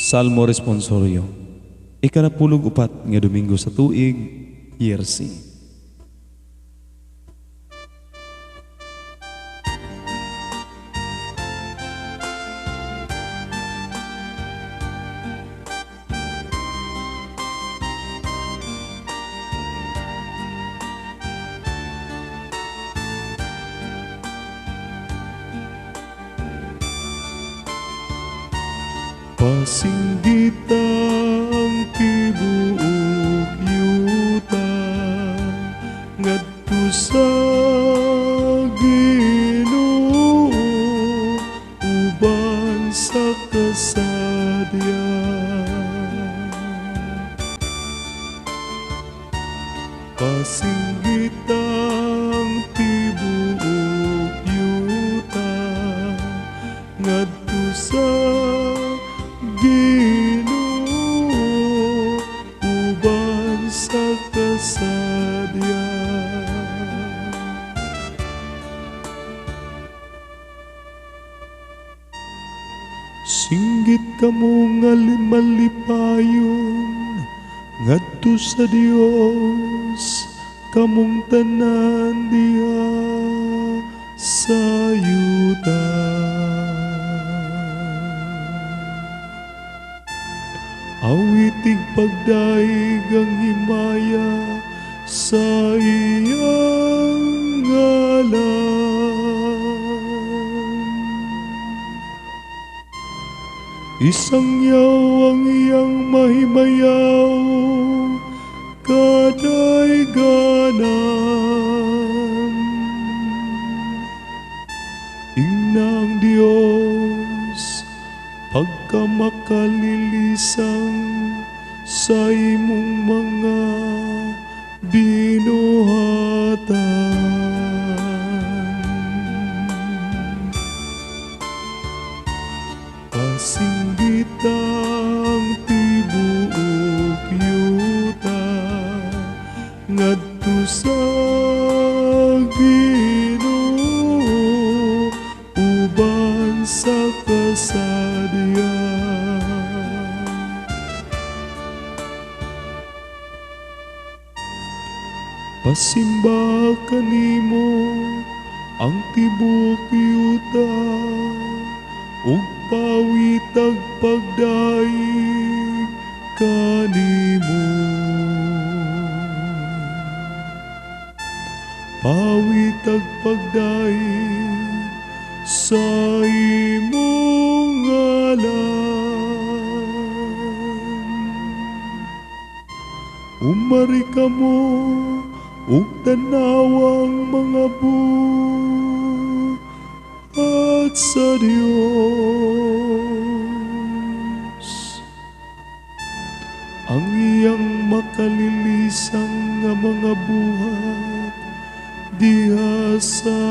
Salmo responsorio. Ikanapulog upat nga Domingo sa tuig, Year C. Pasinggitang tibuok yuta ngadto sa Ginoo uban sa kasadyan. Pasinggitang tibuok yuta ngadto sa Ginoo uban sa kasadyan. Singgit kamo nga malipayon ngadto sa Dios kamong tanan diha sa yuta. Awitig pagdaig ang himaya sa iyang ngalan. Isangyaw ang iyang mahimayaw kaday ganan. Inang Dios pagkamakalilisan sa imong mga binuhatan. Pasinggitang tibuok yuta ngadto sa Ginoo uban sa kasadyan. Pasimba kanimo ang tibuok yuta ug pawitag pagdaig kanimo. Pawitag pagdaig sa imong ngalan. Umari kamo ug tanawang mga buhat sa Dios. Ang iyang makalilisang nga mga buhat diha sa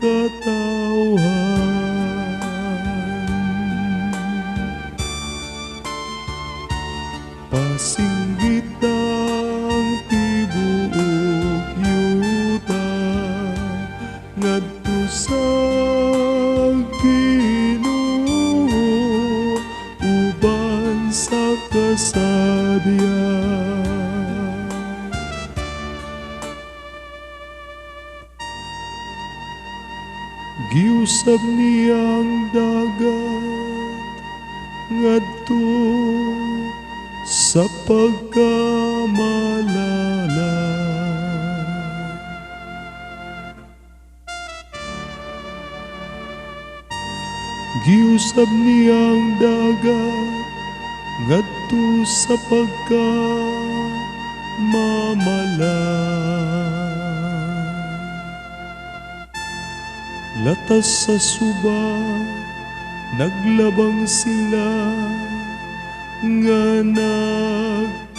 katawhan. Pasinggitang tibuok yuta ngadto sa Ginoo uban sa kasadyan. Giusab niyang dagat ngadto sa pagkamalala. Giusab niyang dagat ngadto sa pagkamamala. Latas sa suba naglabang sila nga nagtiniil.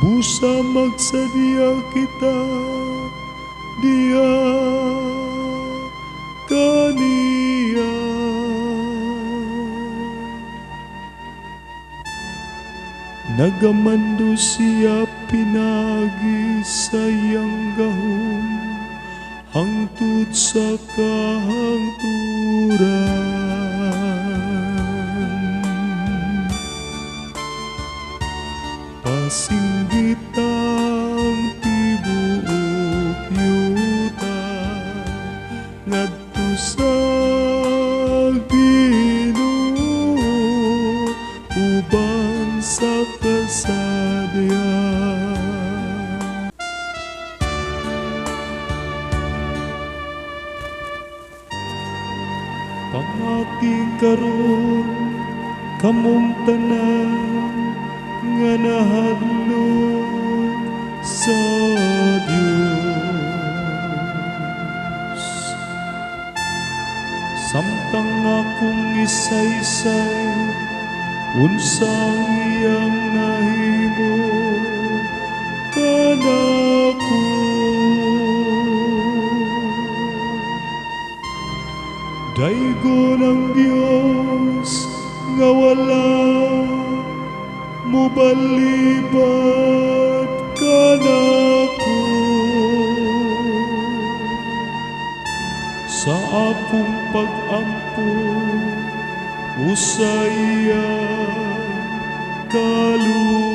Busa magsadya kita diya kaniya. Nagamando siya pinagi sa iyang gahom hangtod sa kahangturan. Pasinggitang tibuok yuta ngadto sa Ginoo uban sa kasadyan. Pamating karon kamong tanan nga nahadlok sa Dios. Samtang akong isaysay unsang iyang nahimo kanako. Daigon ang Dios nga wala mubalibat kanako. Sa akong pag-ampo usaya kaluoyan.